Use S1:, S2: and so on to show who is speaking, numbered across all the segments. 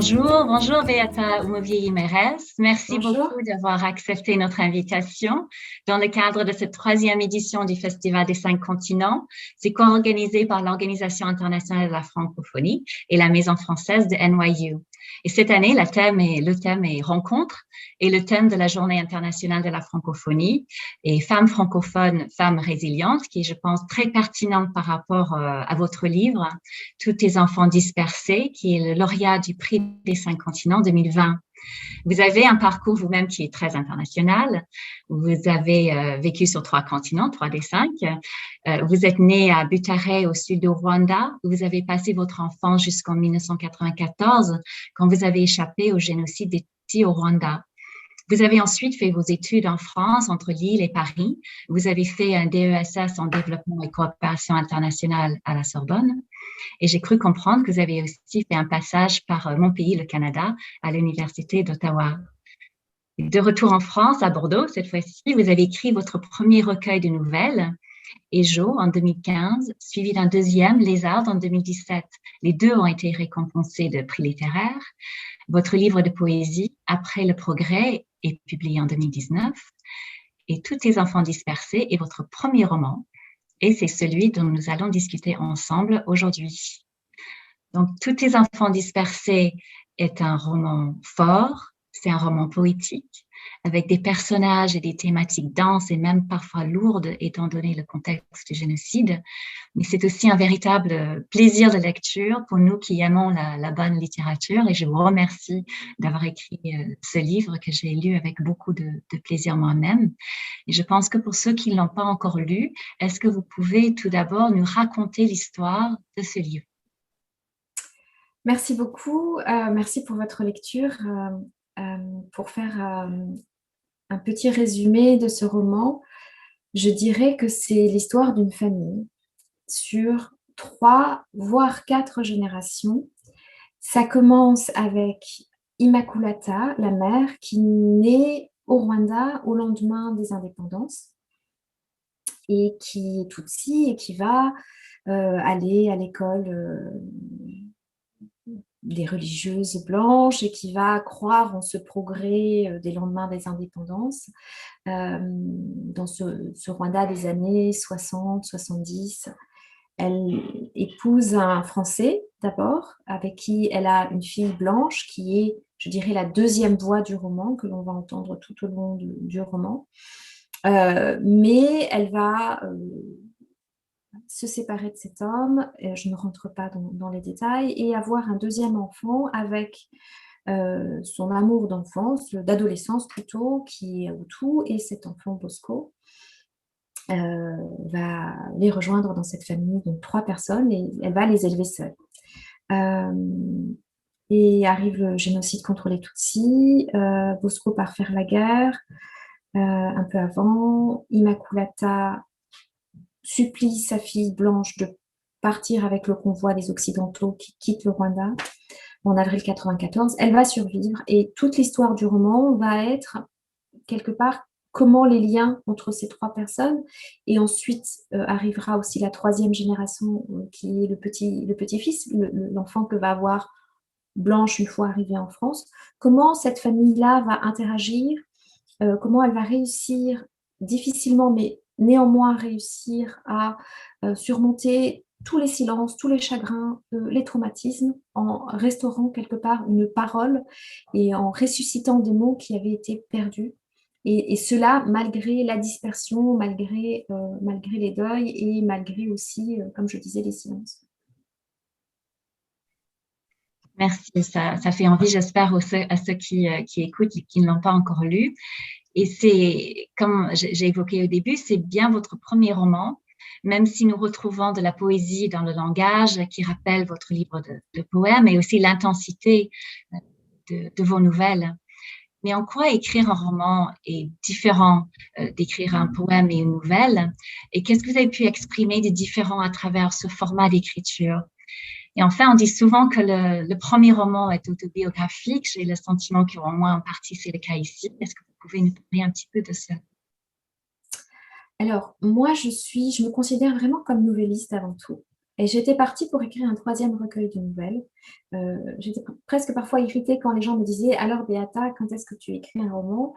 S1: Bonjour Beata Umuvier-Imerez. Merci
S2: Bonjour.
S1: beaucoup d'avoir accepté notre invitation dans le cadre de cette troisième édition du Festival des 5 continents. C'est co-organisé par l'Organisation internationale de la francophonie et la Maison française de NYU. Et cette année, le thème est rencontre et le thème de la Journée internationale de la francophonie est femmes francophones, femmes résilientes, qui est, je pense, très pertinente par rapport à votre livre, Tous tes enfants dispersés, qui est le lauréat du prix des 5 continents 2020. Vous avez un parcours vous-même qui est très international. Vous avez vécu sur 3 continents, 3 des 5. Vous êtes né à Butare, au sud du Rwanda. Vous avez passé votre enfance jusqu'en 1994, quand vous avez échappé au génocide des Tutsis au Rwanda. Vous avez ensuite fait vos études en France, entre Lille et Paris. Vous avez fait un DESS en développement et coopération internationale à la Sorbonne. Et j'ai cru comprendre que vous avez aussi fait un passage par mon pays, le Canada, à l'Université d'Ottawa. De retour en France, à Bordeaux, cette fois-ci, vous avez écrit votre premier recueil de nouvelles, Ejo, en 2015, suivi d'un deuxième, Lézard, en 2017. Les deux ont été récompensés de prix littéraires. Votre livre de poésie, Après le progrès, est publié en 2019. Et Tous tes enfants dispersés est votre premier roman. Et c'est celui dont nous allons discuter ensemble aujourd'hui. Donc, Tous tes enfants dispersés est un roman fort, c'est un roman poétique, avec des personnages et des thématiques denses et même parfois lourdes, étant donné le contexte du génocide. Mais c'est aussi un véritable plaisir de lecture pour nous qui aimons la bonne littérature. Et je vous remercie d'avoir écrit ce livre que j'ai lu avec beaucoup de plaisir moi-même. Et je pense que pour ceux qui ne l'ont pas encore lu, est-ce que vous pouvez tout d'abord nous raconter l'histoire de ce livre?
S2: Merci beaucoup. Merci pour votre lecture. Pour faire un petit résumé de ce roman, je dirais que c'est l'histoire d'une famille sur 3, voire 4 générations. Ça commence avec Immaculata, la mère, qui naît au Rwanda au lendemain des indépendances et qui est Tutsi et qui va aller à l'école des religieuses blanches et qui va croire en ce progrès des lendemains des indépendances dans ce Rwanda des années 60, 70. Elle épouse un Français d'abord, avec qui elle a une fille blanche qui est, je dirais, la deuxième voix du roman que l'on va entendre tout au long du roman. Mais elle va se séparer de cet homme, je ne rentre pas dans les détails, et avoir un deuxième enfant avec son amour d'enfance, d'adolescence plutôt, qui est Hutu, et cet enfant Bosco va les rejoindre dans cette famille, donc 3 personnes, et elle va les élever seule. Et arrive le génocide contre les Tutsis, Bosco part faire la guerre un peu avant, Immaculata supplie sa fille blanche de partir avec le convoi des Occidentaux qui quittent le Rwanda en avril 1994. Elle va survivre et toute l'histoire du roman va être quelque part comment les liens entre ces 3 personnes, et ensuite arrivera aussi la 3e génération qui est le petit-fils, l'enfant que va avoir Blanche une fois arrivée en France, comment cette famille-là va interagir, comment elle va réussir difficilement, mais néanmoins réussir à surmonter tous les silences, tous les chagrins, les traumatismes, en restaurant quelque part une parole et en ressuscitant des mots qui avaient été perdus. Et cela malgré la dispersion, malgré les deuils et malgré aussi, comme je disais, les silences.
S1: Merci, ça fait envie, j'espère, à ceux qui écoutent et qui ne l'ont pas encore lu. Et c'est, comme j'ai évoqué au début, c'est bien votre premier roman, même si nous retrouvons de la poésie dans le langage qui rappelle votre livre de poèmes et aussi l'intensité de vos nouvelles. Mais en quoi écrire un roman est différent d'écrire un poème et une nouvelle? Et qu'est-ce que vous avez pu exprimer de différent à travers ce format d'écriture? Et enfin, on dit souvent que le premier roman est autobiographique. J'ai le sentiment qu'au moins en partie, c'est le cas ici. Est-ce que vous pouvez nous parler un petit peu de ça?
S2: Alors, moi, je me considère vraiment comme nouvelliste avant tout. Et j'étais partie pour écrire un 3e recueil de nouvelles. J'étais presque parfois irritée quand les gens me disaient « Alors Beata, quand est-ce que tu écris un roman ?»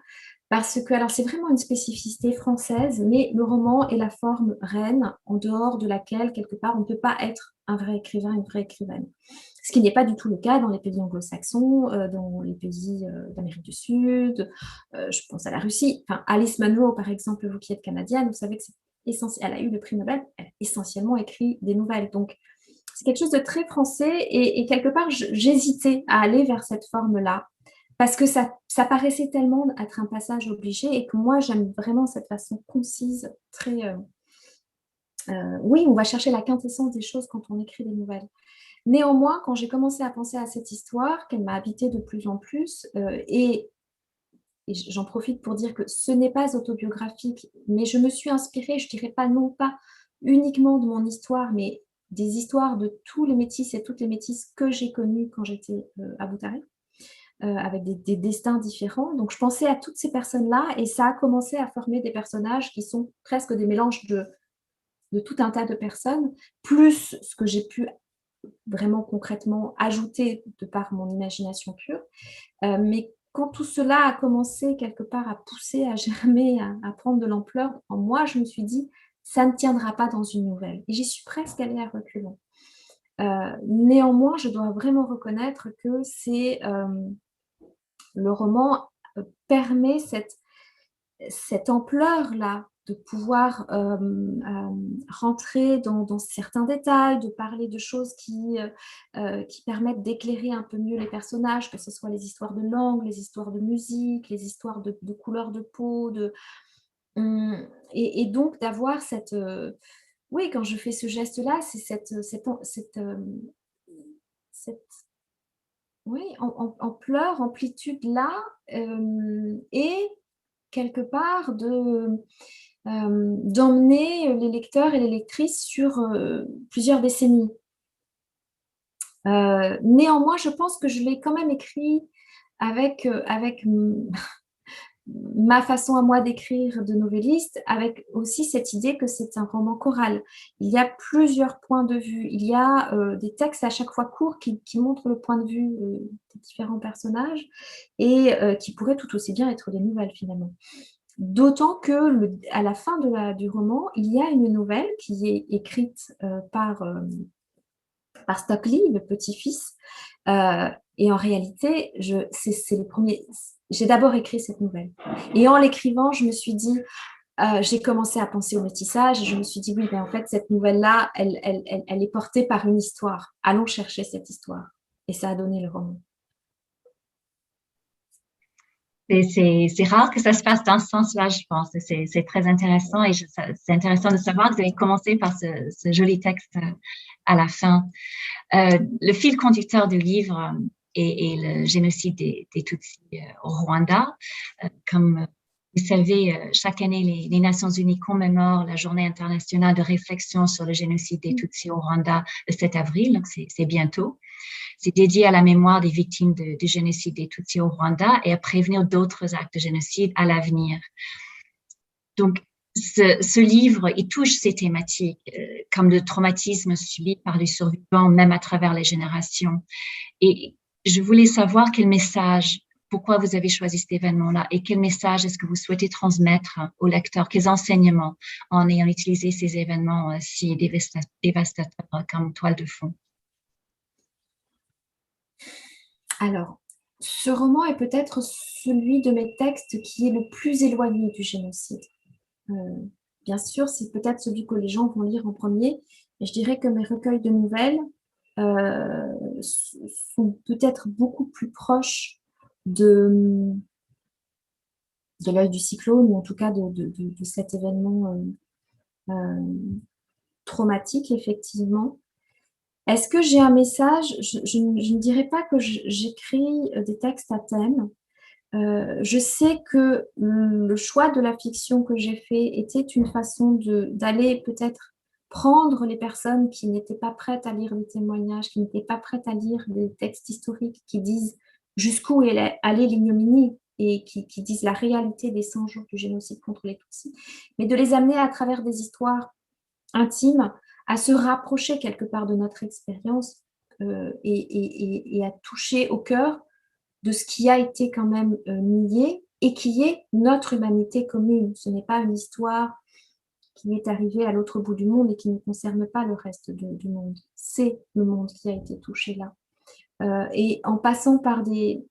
S2: Parce que, alors c'est vraiment une spécificité française, mais le roman est la forme reine en dehors de laquelle, quelque part, on ne peut pas être un vrai écrivain, une vraie écrivaine. Ce qui n'est pas du tout le cas dans les pays anglo-saxons, dans les pays d'Amérique du Sud, je pense à la Russie. Enfin, Alice Munro, par exemple, vous qui êtes canadienne, vous savez que c'est essentiel. Elle a eu le prix Nobel, elle a essentiellement écrit des nouvelles. Donc, c'est quelque chose de très français et quelque part, j'hésitais à aller vers cette forme-là parce que ça paraissait tellement être un passage obligé et que moi, j'aime vraiment cette façon concise, très... oui, on va chercher la quintessence des choses quand on écrit des nouvelles. Néanmoins, quand j'ai commencé à penser à cette histoire, qu'elle m'a habitée de plus en plus, et j'en profite pour dire que ce n'est pas autobiographique, mais je me suis inspirée, je dirais pas non pas uniquement de mon histoire, mais des histoires de tous les métis et toutes les métisses que j'ai connues quand j'étais à Boutaré, avec des destins différents. Donc je pensais à toutes ces personnes-là et ça a commencé à former des personnages qui sont presque des mélanges de tout un tas de personnes, plus ce que j'ai pu vraiment concrètement ajouter de par mon imagination pure. Mais quand tout cela a commencé quelque part à pousser, à germer, à prendre de l'ampleur, en moi, je me suis dit, ça ne tiendra pas dans une nouvelle. Et j'y suis presque allée à reculons. Néanmoins, je dois vraiment reconnaître que c'est le roman permet cette ampleur-là de pouvoir rentrer dans certains détails, de parler de choses qui permettent d'éclairer un peu mieux les personnages, que ce soit les histoires de langue, les histoires de musique, les histoires de couleur de peau, et donc d'avoir cette... oui, quand je fais ce geste-là, c'est cette oui, ampleur, amplitude-là, et quelque part d'emmener les lecteurs et les lectrices sur plusieurs décennies. Néanmoins, je pense que je l'ai quand même écrit avec ma façon à moi d'écrire de novelliste, avec aussi cette idée que c'est un roman choral. Il y a plusieurs points de vue. Il y a des textes à chaque fois courts qui montrent le point de vue des différents personnages et qui pourraient tout aussi bien être des nouvelles finalement. D'autant que à la fin du roman, il y a une nouvelle qui est écrite par Stockley, le petit-fils. Et en réalité, c'est le premier. J'ai d'abord écrit cette nouvelle. Et en l'écrivant, je me suis dit, j'ai commencé à penser au métissage et je me suis dit, oui, ben en fait, cette nouvelle-là, elle est portée par une histoire. Allons chercher cette histoire. Et ça a donné le roman.
S1: C'est rare que ça se fasse dans ce sens-là, je pense. C'est très intéressant et c'est intéressant de savoir que vous avez commencé par ce joli texte à la fin. Le fil conducteur du livre est le génocide des Tutsis au Rwanda. Comme vous savez, chaque année, les Nations Unies commémorent la Journée internationale de réflexion sur le génocide des Tutsis au Rwanda le 7 avril, donc c'est bientôt. C'est dédié à la mémoire des victimes du génocide des Tutsis au Rwanda et à prévenir d'autres actes de génocide à l'avenir. Donc, ce livre, il touche ces thématiques, comme le traumatisme subi par les survivants, même à travers les générations. Et je voulais savoir quel message, pourquoi vous avez choisi cet événement-là et quel message est-ce que vous souhaitez transmettre aux lecteurs, quels enseignements en ayant utilisé ces événements si dévastateurs comme toile de fond.
S2: Alors, ce roman est peut-être celui de mes textes qui est le plus éloigné du génocide. Bien sûr, c'est peut-être celui que les gens vont lire en premier, mais je dirais que mes recueils de nouvelles sont peut-être beaucoup plus proches de l'œil du cyclone, ou en tout cas de cet événement traumatique, effectivement. Est-ce que j'ai un message? Je ne dirais pas que j'écris des textes à thème. Je sais que le choix de la fiction que j'ai fait était une façon d'aller peut-être prendre les personnes qui n'étaient pas prêtes à lire des témoignages, qui n'étaient pas prêtes à lire des textes historiques qui disent jusqu'où est allée l'ignominie et qui disent la réalité des 100 jours du génocide contre les Tutsis, mais de les amener à travers des histoires intimes à se rapprocher quelque part de notre expérience et à toucher au cœur de ce qui a été quand même nié et qui est notre humanité commune. Ce n'est pas une histoire qui est arrivée à l'autre bout du monde et qui ne concerne pas le reste du monde. C'est le monde qui a été touché là. Et en passant par des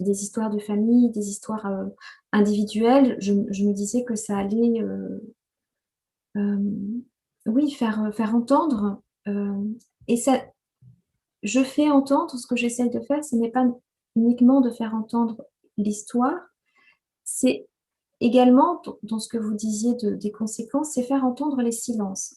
S2: histoires de famille, des histoires individuelles, je me disais que ça allait oui, faire entendre. Et ça, je fais entendre, ce que j'essaye de faire, ce n'est pas uniquement de faire entendre l'histoire, c'est également, dans ce que vous disiez des conséquences, c'est faire entendre les silences.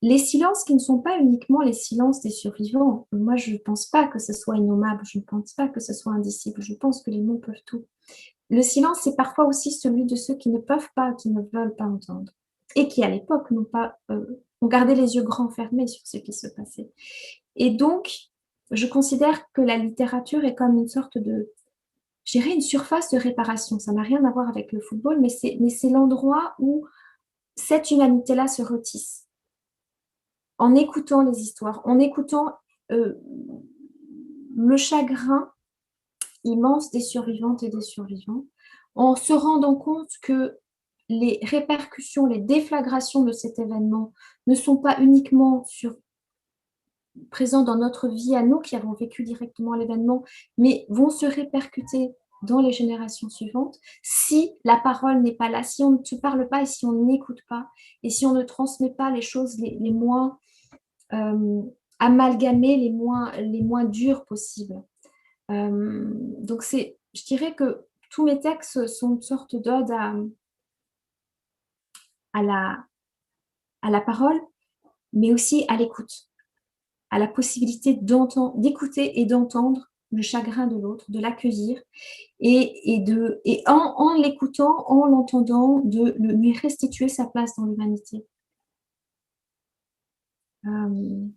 S2: Les silences qui ne sont pas uniquement les silences des survivants. Moi, je ne pense pas que ce soit innommable, je ne pense pas que ce soit indicible, je pense que les mots peuvent tout. Le silence, c'est parfois aussi celui de ceux qui ne peuvent pas, qui ne veulent pas entendre, et qui, à l'époque, ont gardé les yeux grands fermés sur ce qui se passait. Et donc, je considère que la littérature est comme une sorte de, je dirais, une surface de réparation. Ça n'a rien à voir avec le football, mais c'est l'endroit où cette humanité-là se retisse. En écoutant les histoires, en écoutant le chagrin immense des survivantes et des survivants, en se rendant compte que les répercussions, les déflagrations de cet événement ne sont pas uniquement présents dans notre vie à nous qui avons vécu directement l'événement, mais vont se répercuter dans les générations suivantes si la parole n'est pas là, si on ne se parle pas et si on n'écoute pas, et si on ne transmet pas les choses les moins amalgamées, les moins dures possibles. Donc je dirais que tous mes textes sont une sorte d'ode à la parole, mais aussi à l'écoute, à la possibilité d'écouter et d'entendre le chagrin de l'autre, de l'accueillir et en l'écoutant, en l'entendant, de lui restituer sa place dans l'humanité. Je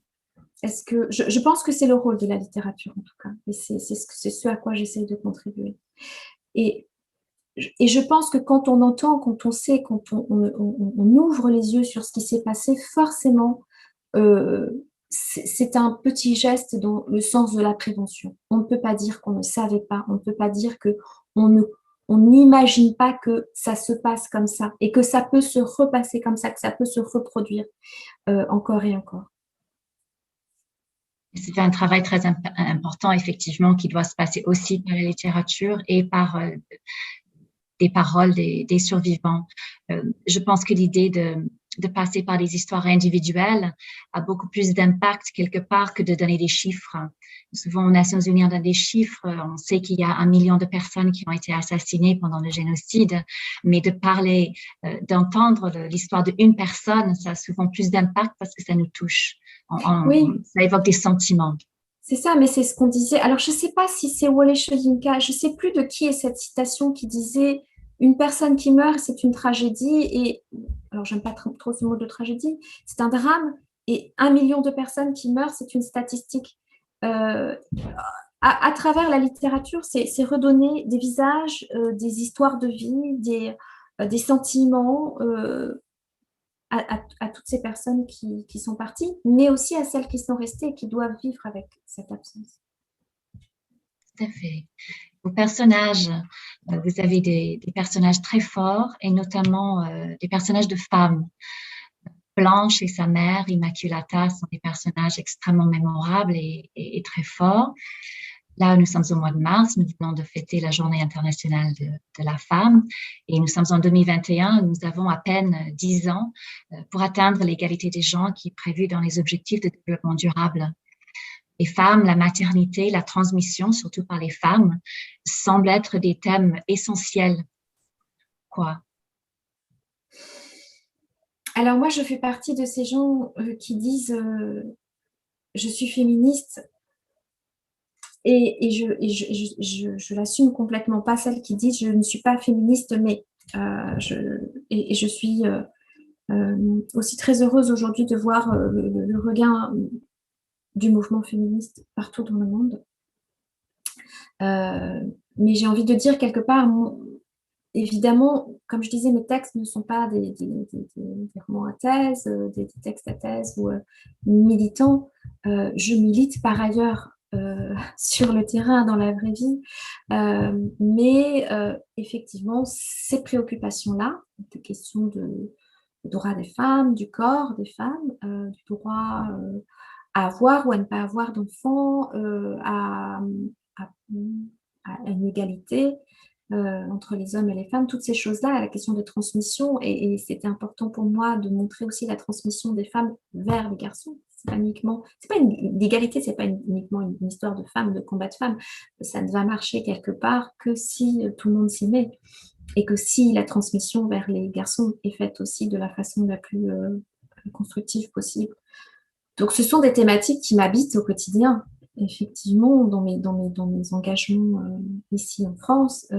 S2: pense que c'est le rôle de la littérature, en tout cas, et c'est ce à quoi j'essaie de contribuer. Et je pense que quand on entend, quand on sait, quand on ouvre les yeux sur ce qui s'est passé, forcément, c'est un petit geste dans le sens de la prévention. On ne peut pas dire qu'on ne savait pas, on ne peut pas dire qu'on n'imagine pas que ça se passe comme ça et que ça peut se repasser comme ça, que ça peut se reproduire encore et encore.
S1: C'est un travail très important, effectivement, qui doit se passer aussi par la littérature et par des paroles des survivants. Je pense que l'idée de passer par des histoires individuelles a beaucoup plus d'impact quelque part que de donner des chiffres. Souvent, aux Nations Unies, on donne des chiffres. On sait qu'il y a 1 million de personnes qui ont été assassinées pendant le génocide, mais de parler, d'entendre l'histoire d'une personne, ça a souvent plus d'impact parce que ça nous touche.
S2: Oui.
S1: Ça évoque des sentiments.
S2: C'est ça, mais c'est ce qu'on disait. Alors, je ne sais pas si c'est Wole Soyinka, je ne sais plus de qui est cette citation qui disait « Une personne qui meurt, c'est une tragédie. » Et, alors, j'aime pas trop ce mot de tragédie, c'est un drame. Et 1 million de personnes qui meurent, c'est une statistique. À travers la littérature, c'est redonner des visages, des histoires de vie, des sentiments à toutes ces personnes qui sont parties, mais aussi à celles qui sont restées et qui doivent vivre avec cette absence.
S1: Tout à fait. Vos personnages, vous avez des personnages très forts et notamment des personnages de femmes. Blanche et sa mère, Immaculata, sont des personnages extrêmement mémorables et très forts. Là, nous sommes au mois de mars, nous venons de fêter la Journée internationale de la femme et nous sommes en 2021, nous avons à peine 10 ans pour atteindre l'égalité des genres qui est prévue dans les objectifs de développement durable. Les femmes, la maternité, la transmission, surtout par les femmes, semblent être des thèmes essentiels. Quoi?
S2: Alors moi, je fais partie de ces gens qui disent je suis féministe et je l'assume complètement, pas celles qui disent je ne suis pas féministe, mais je suis aussi très heureuse aujourd'hui de voir le regain du mouvement féministe partout dans le monde. Mais j'ai envie de dire quelque part, évidemment, comme je disais, mes textes ne sont pas des romans à thèse, des textes à thèse ou militants. Je milite par ailleurs sur le terrain, dans la vraie vie. Mais effectivement, ces préoccupations-là, des questions de droit des femmes, du corps des femmes, du droit à avoir ou à ne pas avoir d'enfants, à, à une égalité entre les hommes et les femmes, toutes ces choses-là, la question de transmission, et c'était important pour moi de montrer aussi la transmission des femmes vers les garçons. C'est pas l'égalité, c'est pas uniquement une histoire de femmes, de combat de femmes. Ça ne va marcher quelque part que si tout le monde s'y met, et que si la transmission vers les garçons est faite aussi de la façon la plus constructive possible. Donc, ce sont des thématiques qui m'habitent au quotidien, effectivement, dans mes engagements ici en France,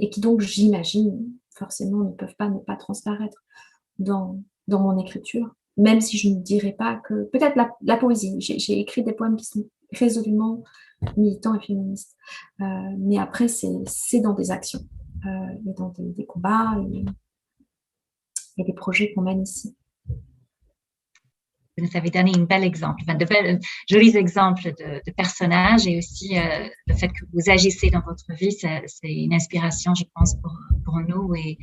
S2: et qui donc, j'imagine, forcément, ne peuvent pas ne pas transparaître dans mon écriture, même si je ne dirais pas que... Peut-être la poésie, j'ai écrit des poèmes qui sont résolument militants et féministes, mais après, c'est dans des actions, et dans des combats et des projets qu'on mène ici.
S1: Vous nous avez donné un bel exemple, de jolis exemples de personnages, et aussi le fait que vous agissez dans votre vie, c'est une inspiration, je pense, pour nous, et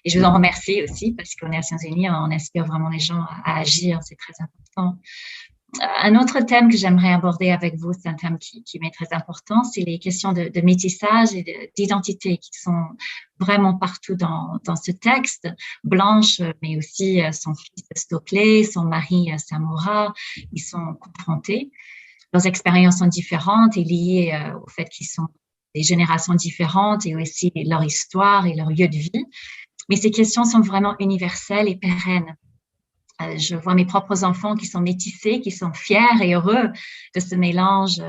S1: je vous en remercie aussi, parce qu'aux Nations Unies, on inspire vraiment les gens à agir, c'est très important. Un autre thème que j'aimerais aborder avec vous, c'est un thème qui m'est très important, c'est les questions de métissage et d'identité qui sont vraiment partout dans ce texte. Blanche, mais aussi son fils Stokely, son mari Samora, ils sont confrontés. Leurs expériences sont différentes et liées au fait qu'ils sont des générations différentes, et aussi leur histoire et leur lieu de vie. Mais ces questions sont vraiment universelles et pérennes. Je vois mes propres enfants qui sont métissés, qui sont fiers et heureux de ce mélange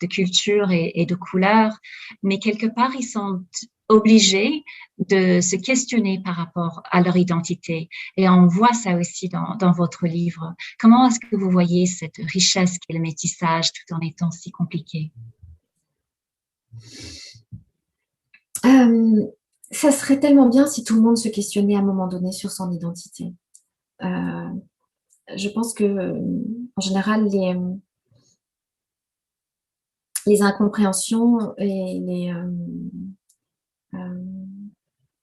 S1: de culture et de couleurs, mais quelque part, ils sont obligés de se questionner par rapport à leur identité. Et on voit ça aussi dans votre livre. Comment est-ce que vous voyez cette richesse qu'est le métissage tout en étant si compliqué?
S2: Ça serait tellement bien si tout le monde se questionnait à un moment donné sur son identité. Je pense que, en général, les incompréhensions et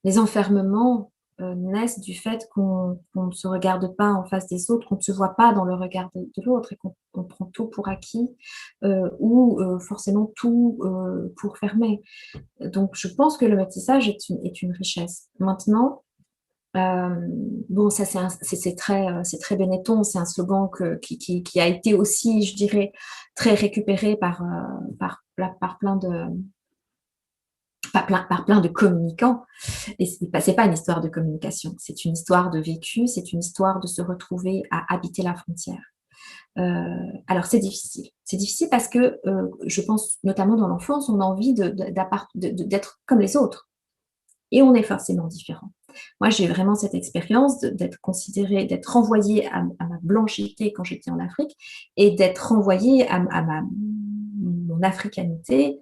S2: les enfermements naissent du fait qu'on ne se regarde pas en face des autres, qu'on ne se voit pas dans le regard de l'autre, et qu'on prend tout pour acquis, ou forcément tout pour fermer. Donc, je pense que le métissage est une richesse. Maintenant, bon, ça c'est très Benetton, c'est un slogan qui a été aussi, je dirais, très récupéré par plein de communicants. Et c'est pas une histoire de communication, c'est une histoire de vécu, c'est une histoire de se retrouver à habiter la frontière. Alors c'est difficile parce que je pense notamment dans l'enfance, on a envie d'être comme les autres. Et on est forcément différent. Moi, j'ai vraiment cette expérience d'être considérée, d'être renvoyée à ma blanchité quand j'étais en Afrique, et d'être renvoyée à mon africanité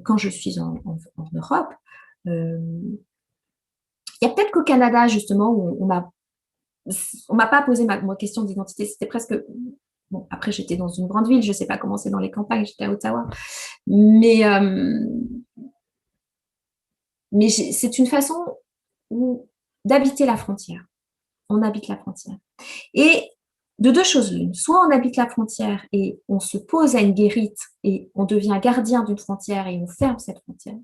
S2: quand je suis en Europe. Il y a peut-être qu'au Canada, justement, où on m'a pas posé ma question d'identité. C'était presque... Bon, après, j'étais dans une grande ville, je ne sais pas comment c'est dans les campagnes, j'étais à Ottawa. Mais c'est une façon d'habiter la frontière. On habite la frontière. Et de deux choses l'une. Soit on habite la frontière et on se pose à une guérite et on devient gardien d'une frontière et on ferme cette frontière.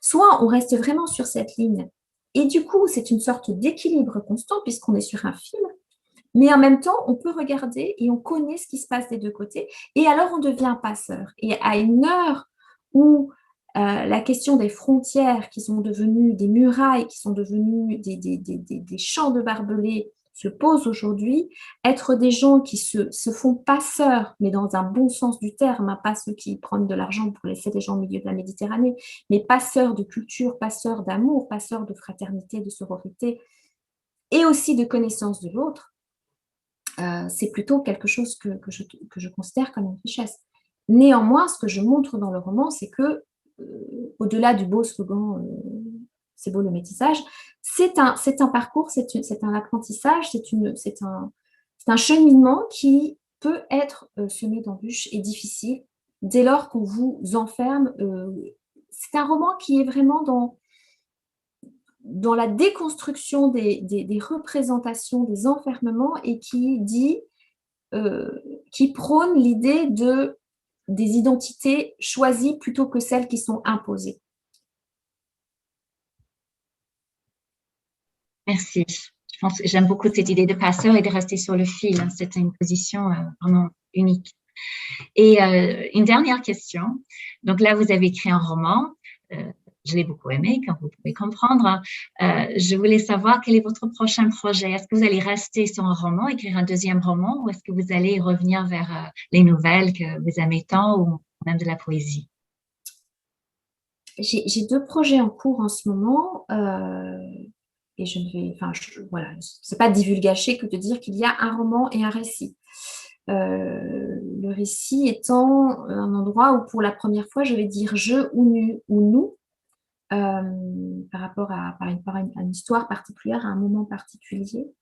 S2: Soit on reste vraiment sur cette ligne. Et du coup, c'est une sorte d'équilibre constant puisqu'on est sur un fil. Mais en même temps, on peut regarder et on connaît ce qui se passe des deux côtés. Et alors, on devient passeur. Et à une heure où la question des frontières qui sont devenues des murailles, qui sont devenues des champs de barbelés, se pose aujourd'hui, être des gens qui se font passeurs, mais dans un bon sens du terme, hein, pas ceux qui prennent de l'argent pour laisser les gens au milieu de la Méditerranée, mais passeurs de culture, passeurs d'amour, passeurs de fraternité, de sororité, et aussi de connaissance de l'autre, c'est plutôt quelque chose que je considère comme une richesse. Néanmoins, ce que je montre dans le roman, c'est que au-delà du beau slogan c'est beau le métissage, c'est un parcours, c'est un apprentissage, c'est un cheminement qui peut être semé d'embûches et difficile dès lors qu'on vous enferme. C'est un roman qui est vraiment dans la déconstruction des représentations, des enfermements, et qui prône l'idée des identités choisies plutôt que celles qui sont imposées.
S1: Merci. Je pense que j'aime beaucoup cette idée de passeur et de rester sur le fil. C'est une position vraiment unique. Et une dernière question. Donc là, vous avez écrit un roman. Je l'ai beaucoup aimé, comme vous pouvez comprendre. Je voulais savoir quel est votre prochain projet. Est-ce que vous allez rester sur un roman, écrire un deuxième roman, ou est-ce que vous allez revenir vers les nouvelles que vous aimez tant, ou même de la poésie?
S2: J'ai 2 projets en cours en ce moment. Et je ne vais, enfin, voilà, c'est pas divulgacher que de dire qu'il y a un roman et un récit. Le récit étant un endroit où pour la première fois je vais dire je ou nous par rapport à une histoire particulière, à un moment particulier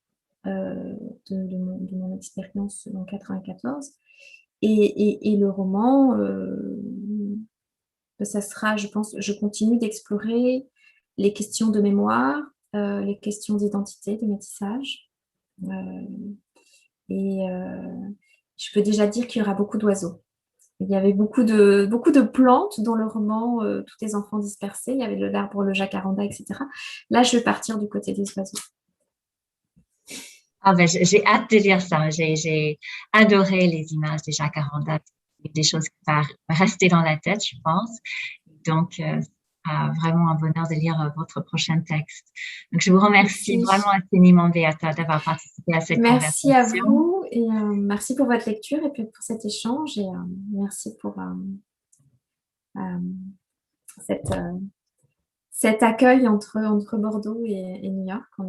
S2: de mon expérience en 94. Et le roman, ça sera, je pense, je continue d'explorer les questions de mémoire, les questions d'identité, de métissage. Je peux déjà dire qu'il y aura beaucoup d'oiseaux. Il y avait beaucoup de plantes dans le roman, tous les enfants dispersés. Il y avait l'arbre, le jacaranda, etc. Là, je vais partir du côté des oiseaux.
S1: Ah ben, j'ai hâte de lire ça. J'ai adoré les images des jacarandas, des choses qui vont rester dans la tête, je pense. Donc, vraiment un bonheur de lire votre prochain texte. Donc, je vous remercie vraiment infiniment, Beata, d'avoir participé à cette conversation.
S2: Merci à vous et merci pour votre lecture et puis pour cet échange et merci pour cet accueil entre Bordeaux et New York. On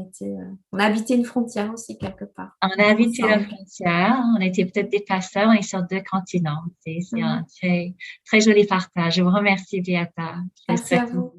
S2: a habité une frontière aussi quelque part.
S1: On a habité la frontière, on était peut-être des passeurs, on est sur 2 continents. C'est un très, très joli partage. Je vous remercie, Beata.
S2: Merci à vous.